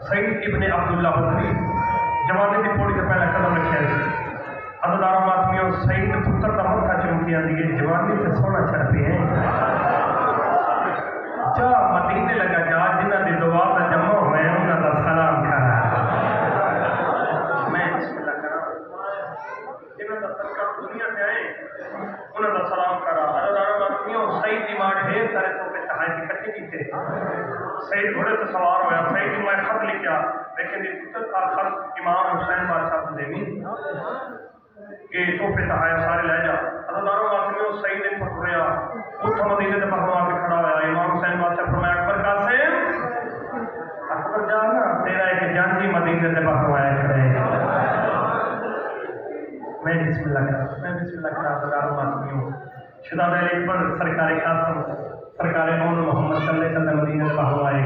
سعید ابن عبداللہ بدری جوانی کی پوڑی سے پہلے قدم رکھا ہے. عدداروں آدمیوں سعید پتر کا مکہ چمکی آتی ہے جوانی سے سونا چڑھتے ہیں. جا مدینے لگا جا جنہ دی دعا کا جمع ہوئے ہیں انہوں کا سلام کرا. میں بسم اللہ کرا جنہ کا سرکار دنیا سے آئے انہوں کا سلام کرا. عدداروں آدمیوں سعید دی ماں ڈھیر سارے تو پہ تحائی کی کٹی کی تھے. سعید گھوڑے سے سوار ہویا. سعید میں خط لکھیا لیکن یہ پتر کا خط امام حسین بادشاہ کو دے کہ تو پہ تحایا سارے لے جا. عدداروں آدمیوں سعید نے پکڑیا اتھا مدینے سے پہلوا کے کھڑا ہویا. امام حسین بادشاہ فرمایا اکبر قاسم اکبر جانا تیرا ایک جانجی مدینے سے پہلوایا کھڑے. میں بسم اللہ کرا عدداروں آدمیوں شداد اکبر سرکار قاسم سرکار محمد صلی اللہ علیہ وسلم مدینہ سے پہلوائے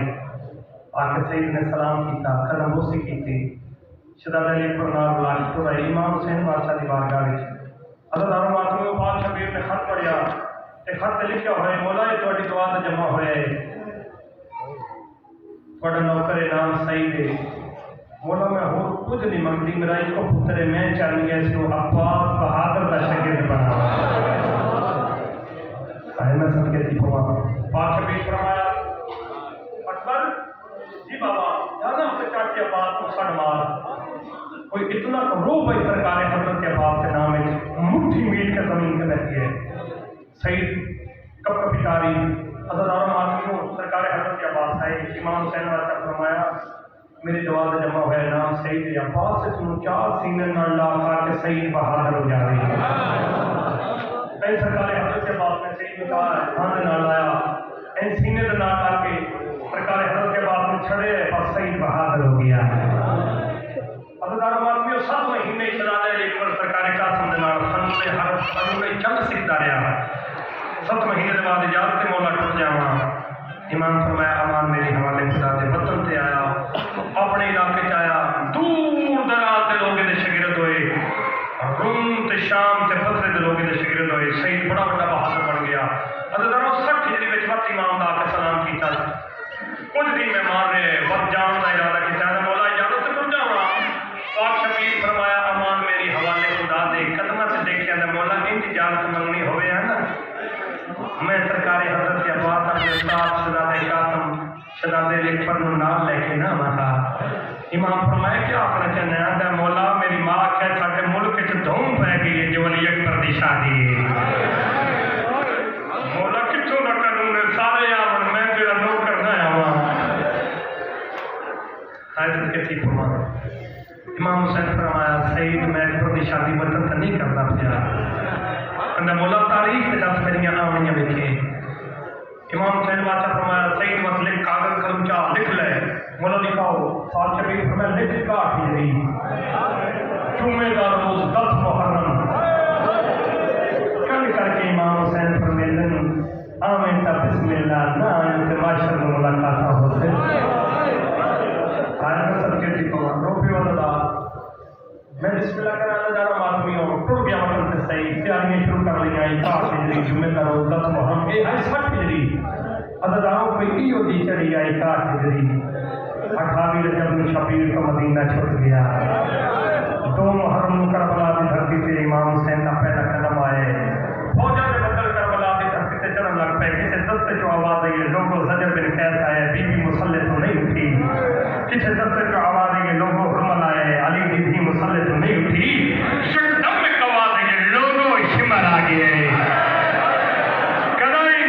آکے سعید نے سلام کیتا قدم بوسی کی تھی. شداد اکبر نار لاش تو رہی امام حسین بادشاہ دی بارگاہ وچ. عدداروں آدمیوں پاک شبیر نے خط پڑھیا تے خط لکھیا ہوئے مولا یہ تہاڈی دعا تے جمع ہوئے تہاڈا نوکر نام سعید ہے. مولا میں ہور کچھ نہیں منگتی میرا ایک پتر ہے میں چاہیے اس کو عباس بہادر کا شاگرد بنا. میں سب کے دیکھوا پاک شبیر فرمایا اکبر جی بابا جانا اپنے چاچے عباس کو سڑ مار. کوئی اتنا رو بھائی سرکار حضرت عباس کے نام ہے مٹھی میٹ کے زمین کے رہتی ہے. سعید کب کبھی تاری عدداروں آدمیوں سرکار حضرت عباس آئے. امام حسین بادشاہ فرمایا میری دعا سے جمع ہوا ہے نام سعید عباس سے تم چار سینے نہ لا کر کے سعید بہادر ہو جا رہی ہے. کئی سرکار حضرت عباس نے سعید کا ہاتھ نہ لایا این سینے سے نہ لا کے سرکار حضرت عباس نے چھڑے بس سعید بہادر ہو گیا. عدداروں آدمیوں 7 مہینے شداد اکبر سرکار قاسم دے نال خنونے ہر خنونے چند سکھتا رہا. 7 مہینے کے بعد اجازت مولا ٹوٹ جاواں. امام فرمایا امان میری حوالے خدا دے وطن تے آیا اپنے علاقے چ آیا دور دراز کے لوگوں کے شاگرد ہوئے روم تے شام تے بصرے کے لوگوں کے شاگرد ہوئے. سعید بڑا بڑا بہادر بن گیا. عدداروں 60 ہجری وچ وقت امام دا کے سلام کیتا. کچھ دن میں مار رہے وقت جان کا ارادہ کیتا مولا اجازت سے ٹر جاواں. پاک شبیر فرمایا امان میری حوالے خدا دے قدمہ سے دیکھیا نا مولا انج اجازت منگنی ہوئے ہے نا میں سرکار حضرت عباس اپنے استاد شداد قاسم شداد اکبر نو نال لے کے نہ آتا. امام فرمایا کیا آخر چاہنے آتا مولا میری ماں کہ ساڈے ملک وچ دھوم پہ گئی ہے جو علی اکبر دی شادی ہے. مولا کتوں نہ کروں سارے آون میں تیرا نو کرنا آواں. حضرت کے تھی فرمایا امام حسین فرمایا سعید میں اکبر دی شادی وطن تے نہیں کرتا پیا. اندر مولا تاریخ کے دس میریاں آونیاں ویکھے. امام حسین بادشاہ فرمایا سعید مسئلے کاغذ قلم چاہ لکھ لے. مولا لکھاؤ سال شبیر فرمایا لکھ کا ہجری جمعے کا روز 10 محرم کل کر کے امام حسین فرمیلن آمین تا بسم اللہ نہ آئین تے معاشر میں ملاقات ہو سے. آئین سب کے دیکھو روپی والا میں بسم اللہ کرانا جا رہا آدمیوں ٹر گیا وطن سے صحیح تیاریاں شروع کر لیا. 8 ہجری جمعے کا روز 10 محرم یہ ہے 60 ہجری. عدداروں کو ایو دی چڑھی آئی 8 ہجری 28 رجب شبیر کا مدینہ چھوٹ گیا. 2 محرم کربلا کی دھرتی سے امام حسین کا پہلا قدم آئے. فوجہ نے بدل کربلا کی دھرتی سے چلن لگ پے. کسی دستے جو آواز آئی لوگوں زجر بن قیس آئے بی بی مسلح تو نہیں اٹھی. کسی دستے جو آواز آئی لوگوں حرمل آئے علی بی بی مسلح تو نہیں اٹھی. شکدم میں آواز آئی لوگوں شمر آ گئے. کدائیں